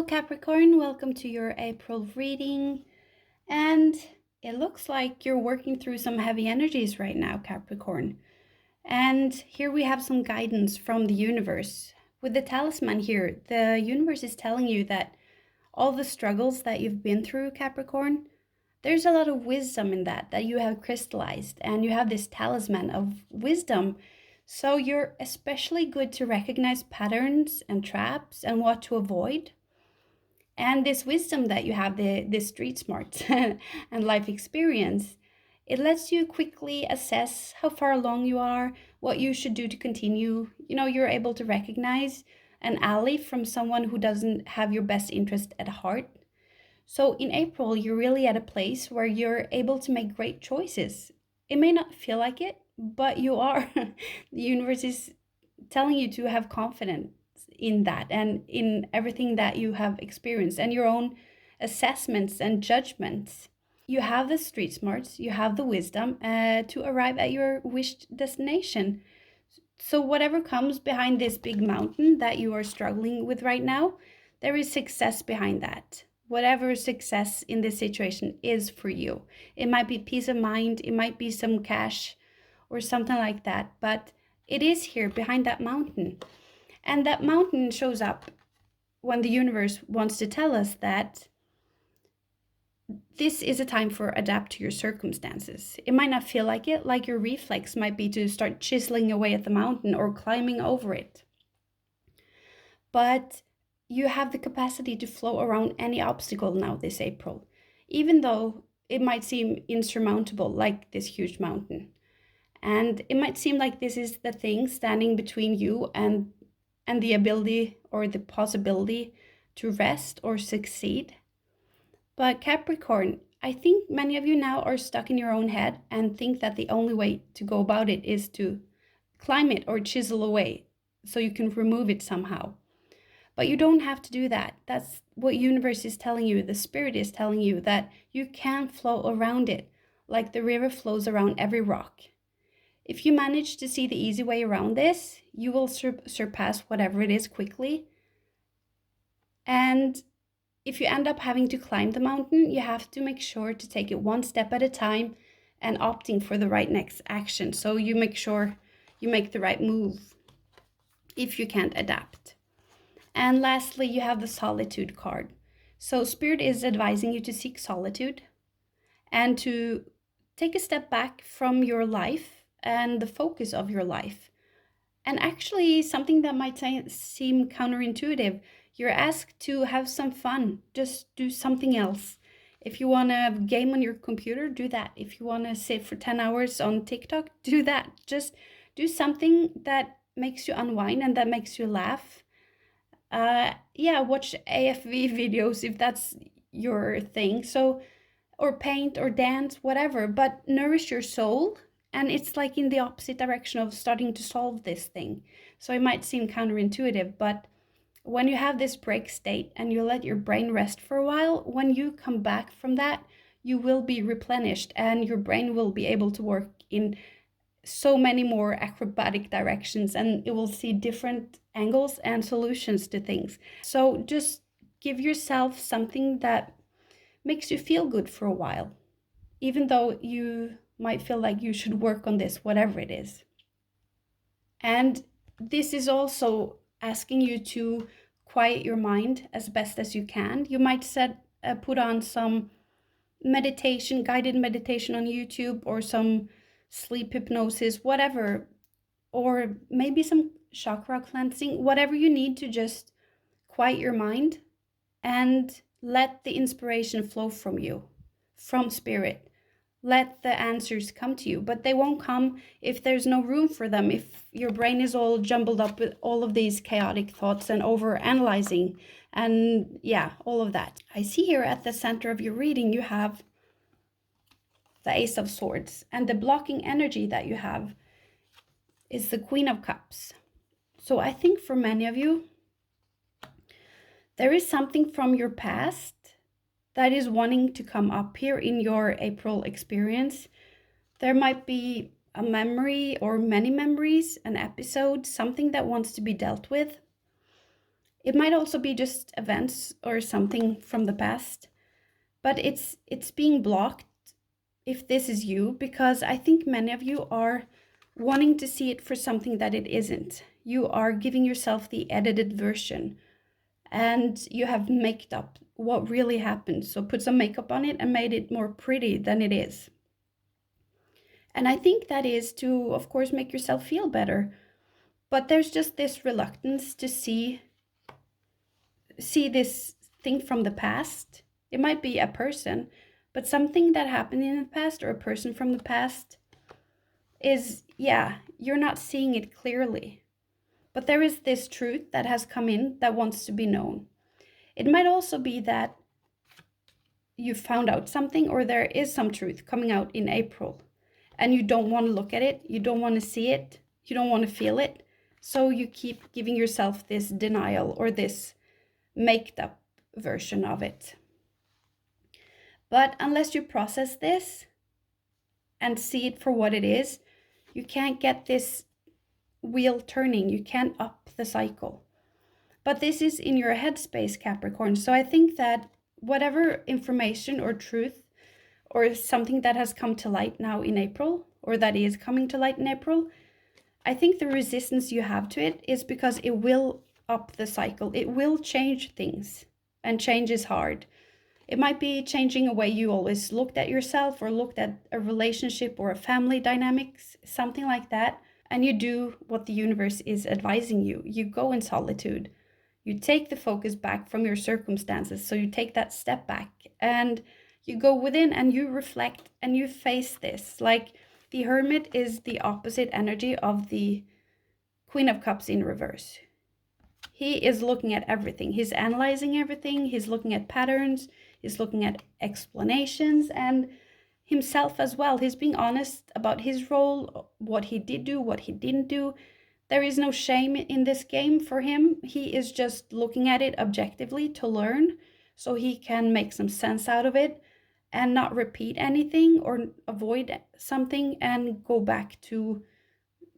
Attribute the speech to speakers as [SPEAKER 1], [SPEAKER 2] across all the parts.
[SPEAKER 1] Capricorn, welcome to your April reading. And it looks like you're working through some heavy energies right now, Capricorn. And here we have some guidance from the universe. With the talisman here, the universe is telling you that all the struggles that you've been through, Capricorn, there's a lot of wisdom in that you have crystallized, and you have this talisman of wisdom. So you're especially good to recognize patterns and traps and what to avoid. And this wisdom that you have, the street smarts and life experience, it lets you quickly assess how far along you are, what you should do to continue. You're able to recognize an ally from someone who doesn't have your best interest at heart. So in April, you're really at a place where you're able to make great choices. It may not feel like it, but you are. The universe is telling you to have confidence in that and in everything that you have experienced and your own assessments and judgments. You have the street smarts, you have the wisdom to arrive at your wished destination. So whatever comes behind this big mountain that you are struggling with right now, there is success behind that. Whatever success in this situation is for you. It might be peace of mind, it might be some cash or something like that, but it is here behind that mountain. And that mountain shows up when the universe wants to tell us that this is a time for adapt to your circumstances. It might not feel like it, like your reflex might be to start chiseling away at the mountain or climbing over it. But you have the capacity to flow around any obstacle now this April, even though it might seem insurmountable, like this huge mountain. And it might seem like this is the thing standing between you and the ability or the possibility to rest or succeed. But Capricorn, I think many of you now are stuck in your own head and think that the only way to go about it is to climb it or chisel away so you can remove it somehow. But you don't have to do that. That's what universe is telling you. The spirit is telling you that you can flow around it like the river flows around every rock. If you manage to see the easy way around this, you will surpass whatever it is quickly. And if you end up having to climb the mountain, you have to make sure to take it one step at a time and opting for the right next action. So you make sure you make the right move if you can't adapt. And lastly, you have the solitude card. So Spirit is advising you to seek solitude and to take a step back from your life and the focus of your life. And actually, something that might seem counterintuitive, you're asked to have some fun. Just do something else. If you want to game on your computer, do that. If you want to sit for 10 hours on TikTok, do that. Just do something that makes you unwind and that makes you laugh. Watch AFV videos if that's your thing. So, or paint or dance, whatever, but nourish your soul. And it's like in the opposite direction of starting to solve this thing. So it might seem counterintuitive, but when you have this break state and you let your brain rest for a while, when you come back from that, you will be replenished and your brain will be able to work in so many more acrobatic directions and it will see different angles and solutions to things. So just give yourself something that makes you feel good for a while, even though you might feel like you should work on this, whatever it is. And this is also asking you to quiet your mind as best as you can. You might put on some meditation, guided meditation on YouTube, or some sleep hypnosis, whatever, or maybe some chakra cleansing, whatever you need to just quiet your mind and let the inspiration flow from you, from spirit. Let the answers come to you, but they won't come if there's no room for them, if your brain is all jumbled up with all of these chaotic thoughts and over analyzing and all of that. I see here at the center of your reading you have the Ace of Swords, and the blocking energy that you have is the Queen of Cups. So I think for many of you, there is something from your past that is wanting to come up here in your April experience. There might be a memory or many memories, an episode, something that wants to be dealt with. It might also be just events or something from the past, but it's being blocked if this is you, because I think many of you are wanting to see it for something that it isn't. You are giving yourself the edited version, and you have made up what really happened. So put some makeup on it and made it more pretty than it is. And I think that is to, of course, make yourself feel better. But there's just this reluctance to see this thing from the past. It might be a person, but something that happened in the past or a person from the past is, yeah, you're not seeing it clearly. But there is this truth that has come in that wants to be known. It might also be that you found out something, or there is some truth coming out in April, and you don't want to look at it, you don't want to see it, you don't want to feel it. So you keep giving yourself this denial or this made up version of it. But unless you process this and see it for what it is, you can't get this wheel turning. You can't up the cycle. But this is in your headspace, Capricorn. So I think that whatever information or truth or something that has come to light now in April, or that is coming to light in April, I think the resistance you have to it is because it will up the cycle. It will change things, and change is hard. It might be changing a way you always looked at yourself or looked at a relationship or a family dynamics, something like that. And you do what the universe is advising you. You go in solitude. You take the focus back from your circumstances. So you take that step back and you go within and you reflect and you face this. Like the Hermit is the opposite energy of the Queen of Cups in reverse. He is looking at everything. He's analyzing everything. He's looking at patterns. He's looking at explanations and himself as well. He's being honest about his role, what he did do, what he didn't do. There is no shame in this game for him. He is just looking at it objectively to learn so he can make some sense out of it and not repeat anything or avoid something and go back to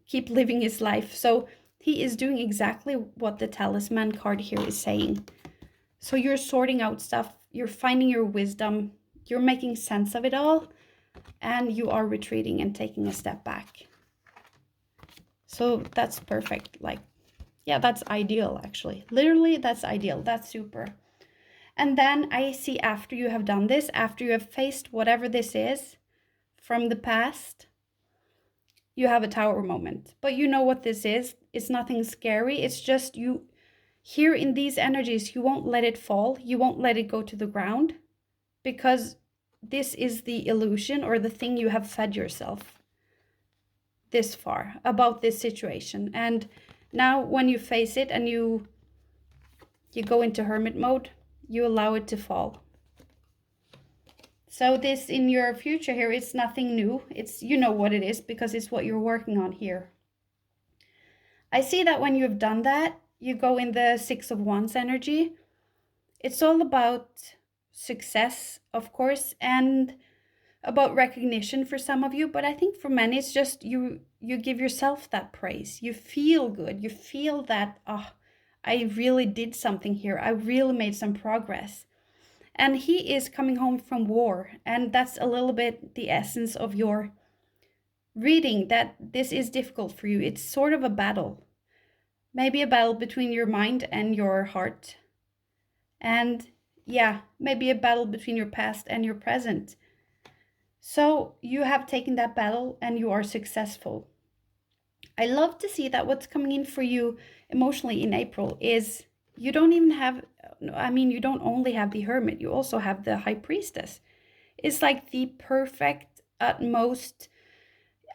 [SPEAKER 1] keep living his life. So he is doing exactly what the talisman card here is saying. So you're sorting out stuff, you're finding your wisdom, you're making sense of it all, and you are retreating and taking a step back. So that's perfect. Like, yeah, that's ideal, actually. Literally, that's ideal. That's super. And then I see after you have done this, after you have faced whatever this is from the past, you have a tower moment. But you know what this is. It's nothing scary. It's just you here in these energies, you won't let it fall. You won't let it go to the ground because this is the illusion or the thing you have fed yourself this far about this situation. And now when you face it and you go into hermit mode, you allow it to fall. So this in your future here, it's nothing new. It's, you know what it is because it's what you're working on here. I see that when you've done that, you go in the Six of Wands energy. It's all about success, of course, and about recognition for some of you. But I think for many, it's just you give yourself that praise. You feel good. You feel that, oh, I really did something here. I really made some progress. And he is coming home from war. And that's a little bit the essence of your reading, that this is difficult for you. It's sort of a battle. Maybe a battle between your mind and your heart. And yeah, maybe a battle between your past and your present. So you have taken that battle and you are successful. I love to see that what's coming in for you emotionally in April is you don't even have, you don't only have the Hermit, you also have the High Priestess. It's like the perfect, utmost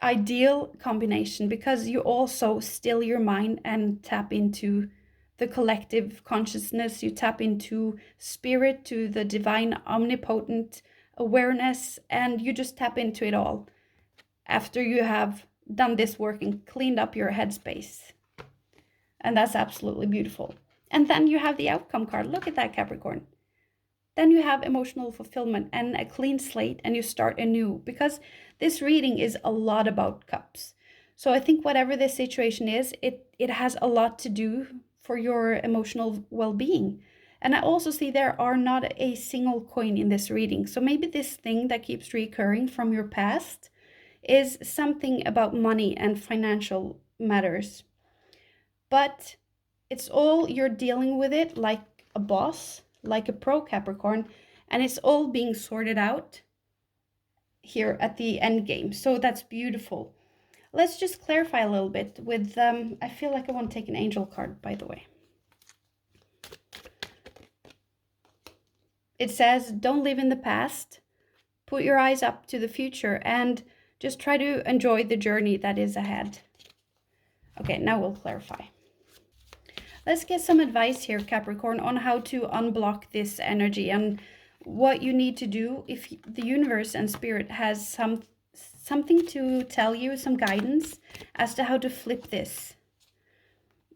[SPEAKER 1] ideal combination because you also still your mind and tap into the collective consciousness. You tap into spirit, to the divine omnipotent awareness, and you just tap into it all after you have done this work and cleaned up your headspace. And that's absolutely beautiful. And then you have the outcome card. Look at that, Capricorn. Then you have emotional fulfillment and a clean slate, and you start anew, because this reading is a lot about cups. So I think whatever this situation is, it has a lot to do for your emotional well-being. And I also see there are not a single coin in this reading. So maybe this thing that keeps recurring from your past is something about money and financial matters. But it's all, you're dealing with it like a boss, like a pro Capricorn, and it's all being sorted out here at the end game. So that's beautiful. Let's just clarify a little bit with, I feel like I want to take an angel card, by the way. It says, don't live in the past, put your eyes up to the future, and just try to enjoy the journey that is ahead. Okay, now we'll clarify. Let's get some advice here, Capricorn, on how to unblock this energy and what you need to do if the universe and spirit has something to tell you, some guidance as to how to flip this.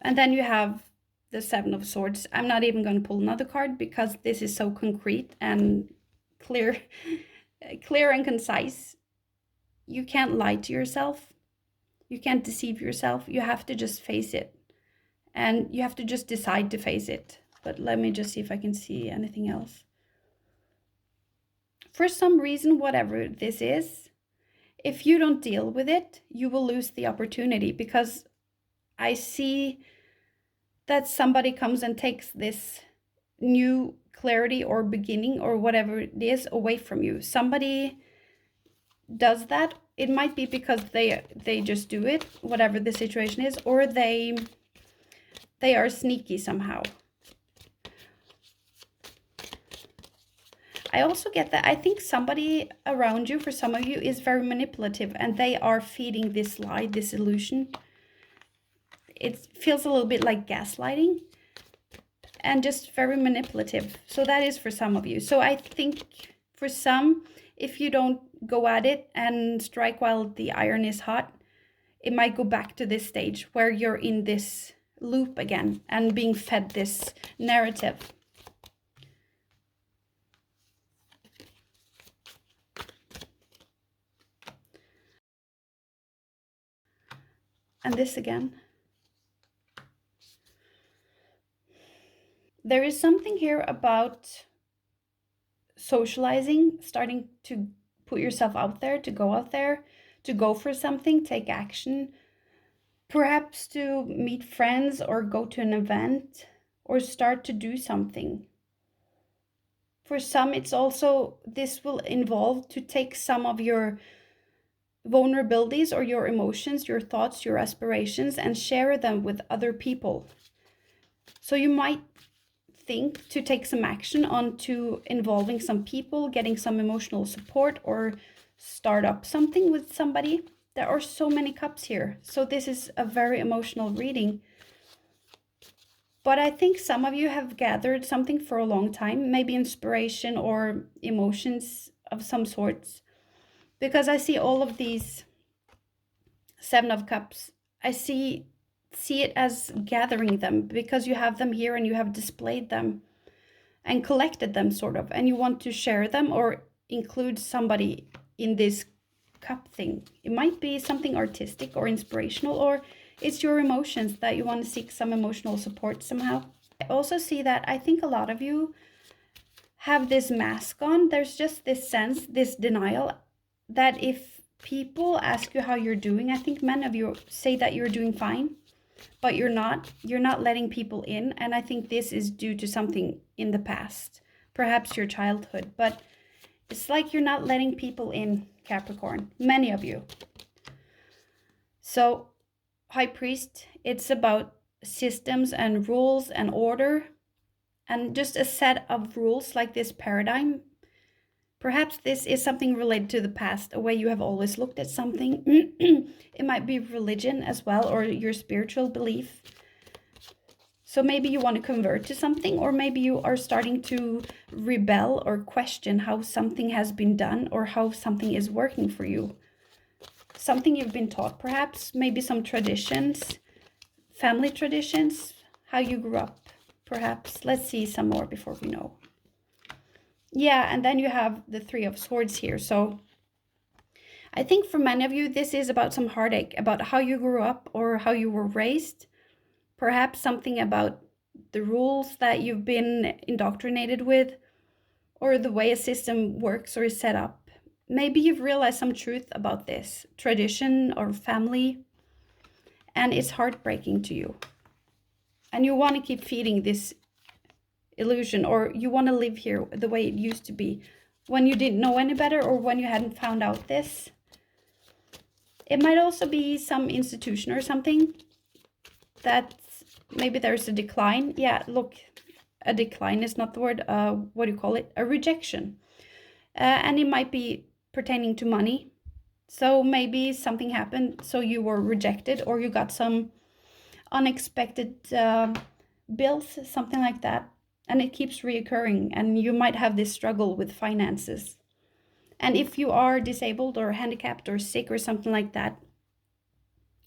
[SPEAKER 1] And then you have the Seven of Swords. I'm not even going to pull another card because this is so concrete and clear and concise. You can't lie to yourself. You can't deceive yourself. You have to just face it. And you have to just decide to face it. But let me just see if I can see anything else. For some reason, whatever this is, if you don't deal with it, you will lose the opportunity, because I see that somebody comes and takes this new clarity or beginning or whatever it is away from you. Somebody does that. It might be because they just do it, whatever the situation is, or they are sneaky somehow. I also get that I think somebody around you, for some of you, is very manipulative, and they are feeding this lie, this illusion. It feels a little bit like gaslighting and just very manipulative. So that is for some of you. So I think for some, if you don't go at it and strike while the iron is hot, it might go back to this stage where you're in this loop again and being fed this narrative. And this again. There is something here about socializing, starting to put yourself out there, to go for something, take action, perhaps to meet friends or go to an event or start to do something. For some, it's also, this will involve to take some of your vulnerabilities or your emotions, your thoughts, your aspirations, and share them with other people. So you might think to take some action onto involving some people, getting some emotional support, or start up something with somebody. There are so many cups here. So this is a very emotional reading. But I think some of you have gathered something for a long time, maybe inspiration or emotions of some sorts. Because I see all of these Seven of Cups. I see it as gathering them, because you have them here and you have displayed them and collected them sort of, and you want to share them or include somebody in this cup thing. It might be something artistic or inspirational, or it's your emotions that you want to seek some emotional support somehow. I also see that I think a lot of you have this mask on. There's just this sense, this denial, that if people ask you how you're doing, I think many of you say that you're doing fine, but you're not letting people in. And I think this is due to something in the past, perhaps your childhood, but it's like you're not letting people in, Capricorn, many of you. So High Priest, it's about systems and rules and order, and just a set of rules like this paradigm. Perhaps this is something related to the past, a way you have always looked at something. It might be religion as well, or your spiritual belief. So maybe you want to convert to something, or maybe you are starting to rebel or question how something has been done or how something is working for you. Something you've been taught, perhaps, maybe some traditions, family traditions, how you grew up, perhaps. Let's see some more before we know. Yeah, and then you have the Three of Swords here. So I think for many of you, this is about some heartache, about how you grew up or how you were raised. Perhaps something about the rules that you've been indoctrinated with, or the way a system works or is set up. Maybe you've realized some truth about this tradition or family, and it's heartbreaking to you. And you want to keep feeding this illusion, or you want to live here the way it used to be when you didn't know any better, or when you hadn't found out this. It might also be some institution or something that maybe there's a decline. Yeah, look, a decline is not the word. What do you call it? A rejection. And it might be pertaining to money. So maybe something happened, so you were rejected, or you got some unexpected bills, something like that. And it keeps reoccurring, and you might have this struggle with finances. And if you are disabled or handicapped or sick or something like that,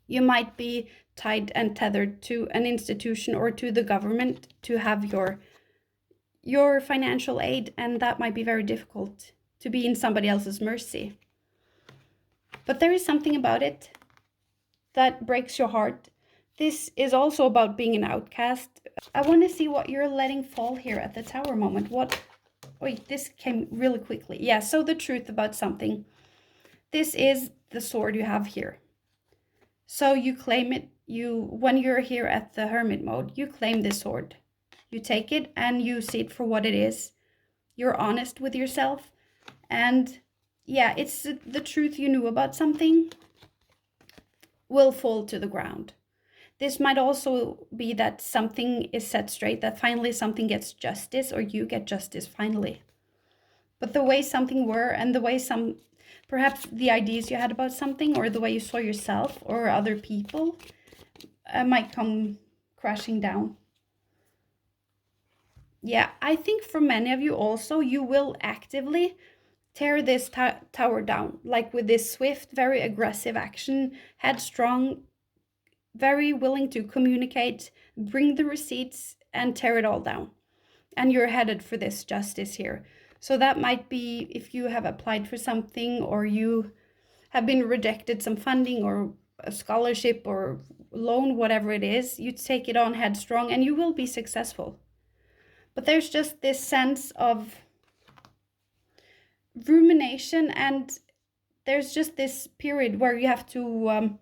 [SPEAKER 1] you might be tied and tethered to an institution or to the government to have your financial aid, and that might be very difficult to be in somebody else's mercy. But there is something about it that breaks your heart. This is also about being an outcast. I want to see what you're letting fall here at the Tower moment. Wait, this came really quickly. Yeah, so the truth about something. This is the sword you have here. So you claim it. When you're here at the hermit mode, you claim this sword. You take it and you see it for what it is. You're honest with yourself. And yeah, it's the truth you knew about something will fall to the ground. This might also be that something is set straight, that finally something gets justice, or you get justice finally. But the way something were, and the way perhaps the ideas you had about something, or the way you saw yourself or other people might come crashing down. Yeah, I think for many of you also, you will actively tear this tower down, like with this swift, very aggressive action, headstrong, very willing to communicate, bring the receipts, and tear it all down. And you're headed for this justice here. So that might be if you have applied for something, or you have been rejected some funding or a scholarship or loan, whatever it is, you take it on headstrong and you will be successful. But there's just this sense of rumination, and there's just this period where you have to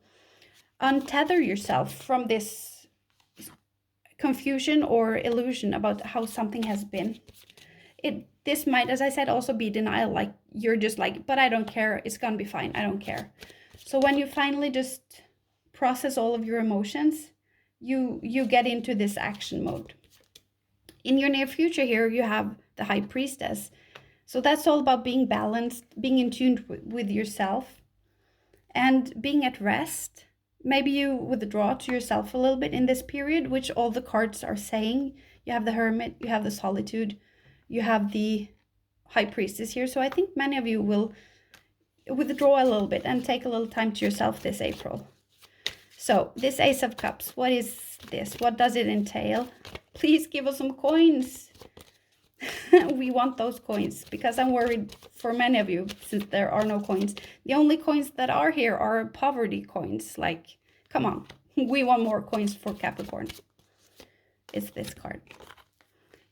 [SPEAKER 1] untether yourself from this confusion or illusion about how something has been. This might, as I said, also be denial, like you're just like, but I don't care, it's gonna be fine, I don't care. So when you finally just process all of your emotions, you get into this action mode. In your near future here, you have the High Priestess. So that's all about being balanced, being in tune with yourself, and being at rest. Maybe you withdraw to yourself a little bit in this period, which all the cards are saying. You have the Hermit, you have the Solitude, you have the High Priestess here. So I think many of you will withdraw a little bit and take a little time to yourself this April. So this Ace of Cups, what is this? What does it entail? Please give us some coins. We want those coins, because I'm worried for many of you, since there are no coins. The only coins that are here are poverty coins. Like, come on, we want more coins for Capricorn. It's this card.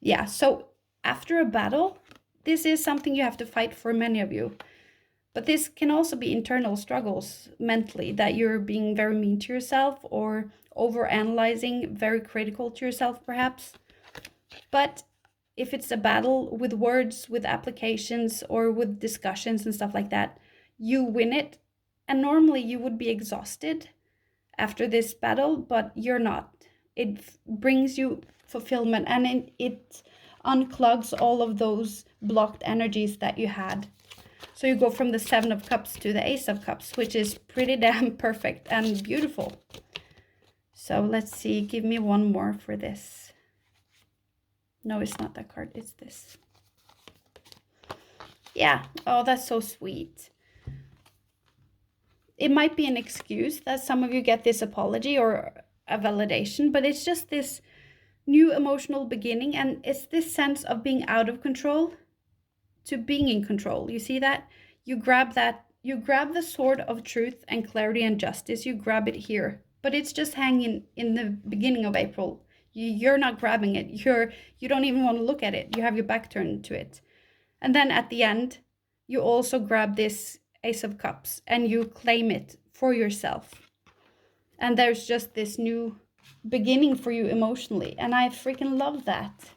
[SPEAKER 1] Yeah, so after a battle, this is something you have to fight for, many of you. But this can also be internal struggles mentally, that you're being very mean to yourself, or overanalyzing, very critical to yourself perhaps. But if it's a battle with words, with applications, or with discussions and stuff like that, you win it. And normally you would be exhausted after this battle, but you're not. It brings you fulfillment, and it unclogs all of those blocked energies that you had. So you go from the Seven of Cups to the Ace of Cups, which is pretty damn perfect and beautiful. So let's see, give me one more for this. No, it's not that card, it's this. Yeah, oh, that's so sweet. It might be an excuse that some of you get this apology or a validation, but it's just this new emotional beginning, and it's this sense of being out of control to being in control. You see that? You grab the sword of truth and clarity and justice, you grab it here, but but it's just hanging in the beginning of April. You're not grabbing it. You don't even want to look at it. You have your back turned to it. And then at the end, you also grab this Ace of Cups and you claim it for yourself. And there's just this new beginning for you emotionally. And I freaking love that.